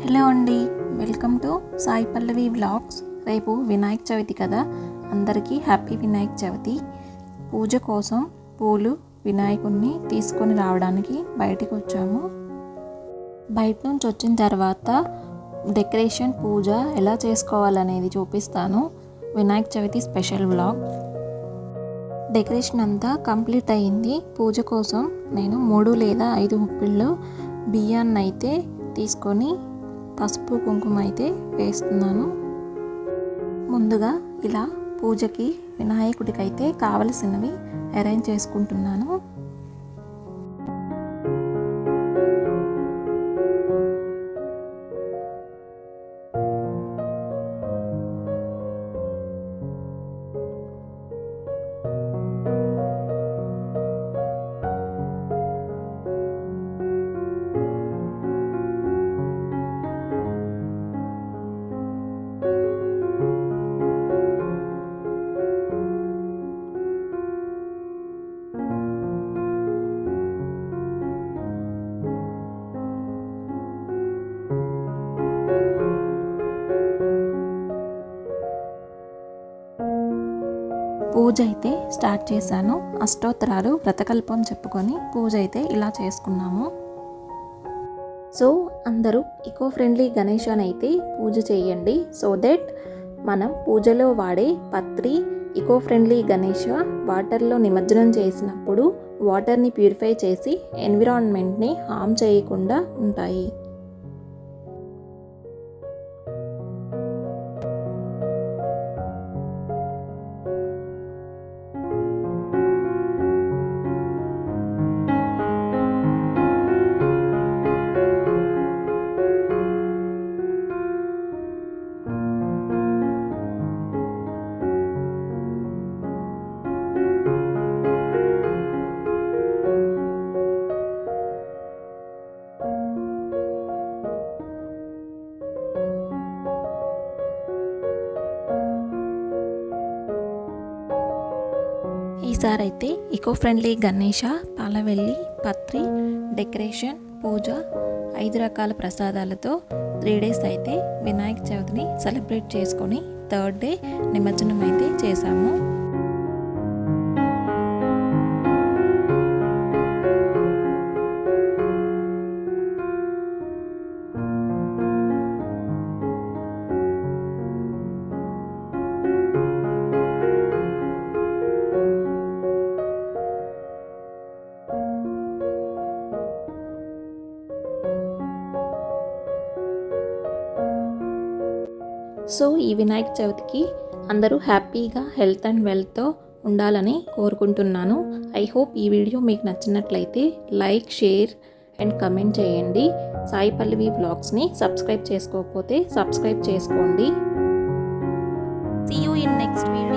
Hello అండి, welcome to Sai Pallavi vlogs. రేపు వినాయక చవితి కదా, అందరికీ హ్యాపీ వినాయక చవితి. పూజ కోసం పూలు వినాయకుడిని తీసుకొని రావడానికి బయటికి వచ్చాము. బయట నుంచి వచ్చిన తర్వాత డెకరేషన్ పూజ ఎలా చేసుకోవాలనేది చూపిస్తాను. Vinayaka Chavithi special vlog. Decoration అంతా కంప్లీట్ అయ్యింది. పూజ కోసం నేను 3 లేదా 5 గుప్పిళ్ళు బియ్యాన్ని అయితే తీసుకొని పసుపు కుంకుమ అయితే వేస్తున్నాను. ముందుగా ఇలా పూజకి వినాయకుడికి అయితే కావలసినవి అరేంజ్ చేసుకుంటున్నాను. పూజ అయితే స్టార్ట్ చేశాను. అష్టోత్తరాలు వ్రతకల్పం చెప్పుకొని పూజ అయితే ఇలా చేసుకున్నాము. సో అందరూ ఈకో ఫ్రెండ్లీ గణేశాన్ని అయితే పూజ చేయండి. సో దట్ మనం పూజలో వాడే పత్రి ఈకో ఫ్రెండ్లీ గణేష వాటర్లో నిమజ్జనం చేసినప్పుడు వాటర్ని ప్యూరిఫై చేసి ఎన్విరాన్మెంట్ని హామ్ చేయకుండా ఉంటాయి. ఈసారి అయితే ఈకో ఫ్రెండ్లీ గణేష, పాలవెల్లి, పత్రి, డెకరేషన్, పూజ 5 రకాల ప్రసాదాలతో 3 days అయితే వినాయక చవితిని సెలబ్రేట్ చేసుకొని 3rd day నిమజ్జనం అయితే చేశాము. సో ఈ వినాయక చవితికి అందరూ హ్యాపీగా హెల్త్ అండ్ వెల్త్తో ఉండాలని కోరుకుంటున్నాను. ఐ హోప్ ఈ వీడియో మీకు నచ్చినట్లయితే లైక్, షేర్ అండ్ కమెంట్ చేయండి. సాయి పల్లవి వ్లాగ్స్ని సబ్స్క్రైబ్ చేసుకోకపోతే సబ్స్క్రైబ్ చేసుకోండి. See you in next video.